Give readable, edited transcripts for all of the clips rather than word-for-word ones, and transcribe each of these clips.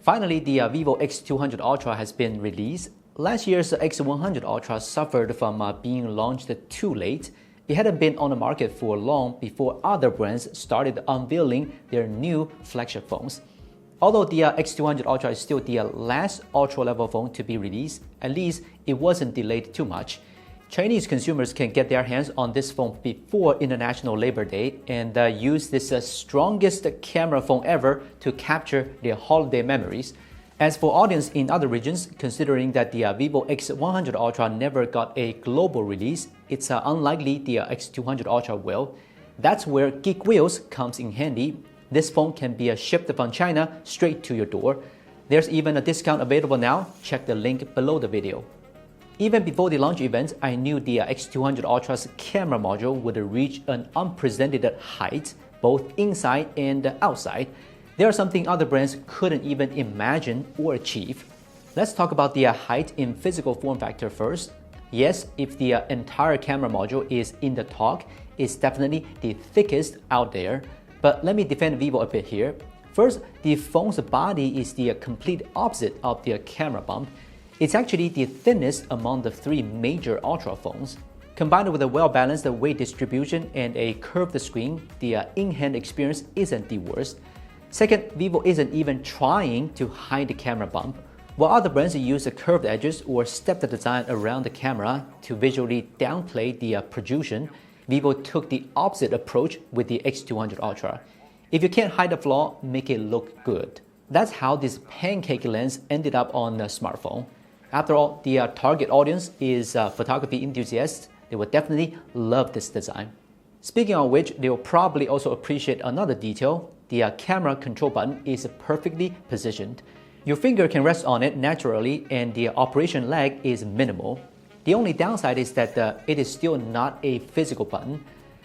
Finally, the vivo X200 Ultra has been released. Last year's X100 Ultra suffered from being launched too late. It hadn't been on the market for long before other brands started unveiling their new flagship phones. Although the X200 Ultra is still the last ultra-level phone to be released, at least it wasn't delayed too much. Chinese consumers can get their hands on this phone before International Labor Day and use this strongest camera phone ever to capture their holiday memories. As for audience in other regions, considering that the vivo X100 Ultra never got a global release, it's unlikely the X200 Ultra will. That's where Geek Wheels comes in handy. This phone can be shipped from China straight to your door. There's even a discount available now. Check the link below the video. Even before the launch event, I knew the X200 Ultra's camera module would reach an unprecedented height, both inside and outside. There are something other brands couldn't even imagine or achieve. Let's talk about the height in physical form factor first. Yes, if the entire camera module is in the talk, it's definitely the thickest out there. But let me defend vivo a bit here. First, the phone's body is the complete opposite of the camera bump. It's actually the thinnest among the three major Ultra phones. Combined with a well-balanced weight distribution and a curved screen, the in-hand experience isn't the worst. Second, vivo isn't even trying to hide the camera bump. While other brands use curved edges or stepped design around the camera to visually downplay the protrusion, vivo took the opposite approach with the X200 Ultra. If you can't hide the flaw, make it look good. That's how this pancake lens ended up on a smartphone. After all, the target audience is photography enthusiasts. They will definitely love this design. Speaking of which, they will probably also appreciate another detail. The camera control button is perfectly positioned. Your finger can rest on it naturally and the operation lag is minimal. The only downside is that it is still not a physical button.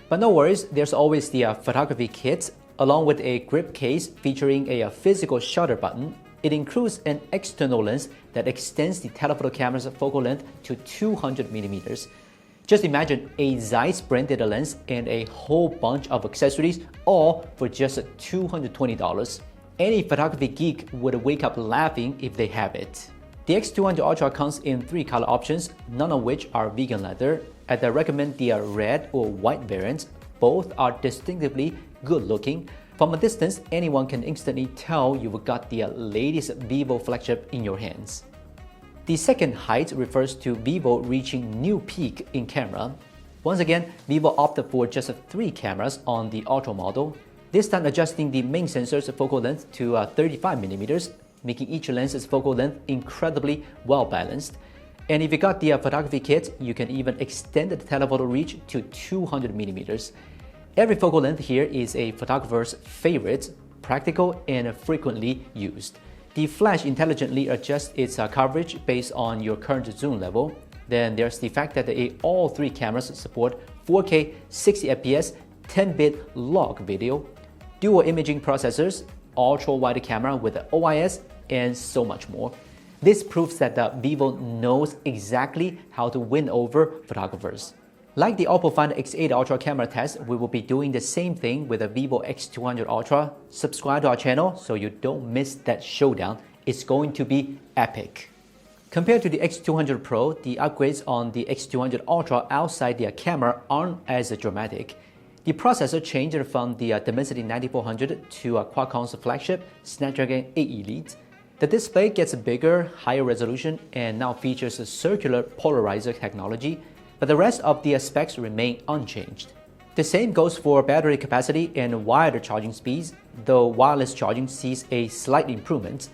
But no worries, there's always the photography kit along with a grip case featuring a physical shutter button. It includes an external lens that extends the telephoto camera's focal length to 200mm. Just imagine a Zeiss branded lens and a whole bunch of accessories, all for just $220. Any photography geek would wake up laughing if they have it. The X200 Ultra comes in 3 color options, none of which are vegan leather. I'd recommend the red or white variants. Both are distinctively good looking. From a distance, anyone can instantly tell you've got the latest vivo flagship in your hands. The second height refers to vivo reaching new peak in camera. Once again, vivo opted for just 3 cameras on the Ultra model, this time adjusting the main sensor's focal length to 35mm, making each lens's focal length incredibly well balanced. And if you got the photography kit, you can even extend the telephoto reach to 200mm. Every focal length here is a photographer's favorite, practical and frequently used. The flash intelligently adjusts its coverage based on your current zoom level. Then there's the fact that all 3 cameras support 4K 60fps 10-bit log video, dual imaging processors, ultra-wide camera with OIS, and so much more. This proves that vivo knows exactly how to win over photographers. Like the Oppo Find X8 Ultra camera test, we will be doing the same thing with the vivo X200 Ultra. Subscribe to our channel so you don't miss that showdown. It's going to be epic. Compared to the X200 Pro, the upgrades on the X200 Ultra outside the camera aren't as dramatic. The processor changed from the Dimensity 9400 to Qualcomm's flagship Snapdragon 8 Elite. The display gets bigger, higher resolution, and now features a circular polarizer technology, but the rest of the specs remain unchanged. The same goes for battery capacity and wired charging speeds, though wireless charging sees a slight improvement.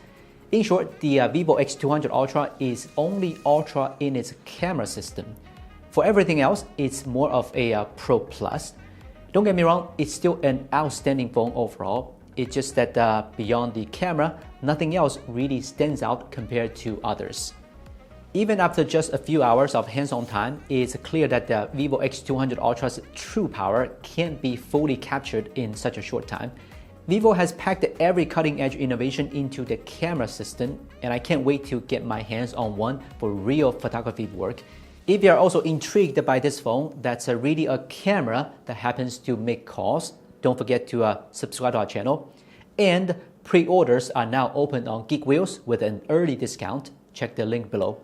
In short, the vivo X200 Ultra is only Ultra in its camera system. For everything else, it's more of a Pro Plus. Don't get me wrong, it's still an outstanding phone overall. It's just that beyond the camera, nothing else really stands out compared to others. Even after just a few hours of hands-on time, it's clear that the vivo X200 Ultra's true power can't be fully captured in such a short time. Vivo has packed every cutting-edge innovation into the camera system, and I can't wait to get my hands on one for real photography work. If you are also intrigued by this phone that's really a camera that happens to make calls, don't forget to subscribe to our channel. And Pre-orders are now open on Geek Wheels with an early discount. Check the link below.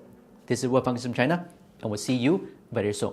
This is Wolfgang from China, and we'll see you very soon.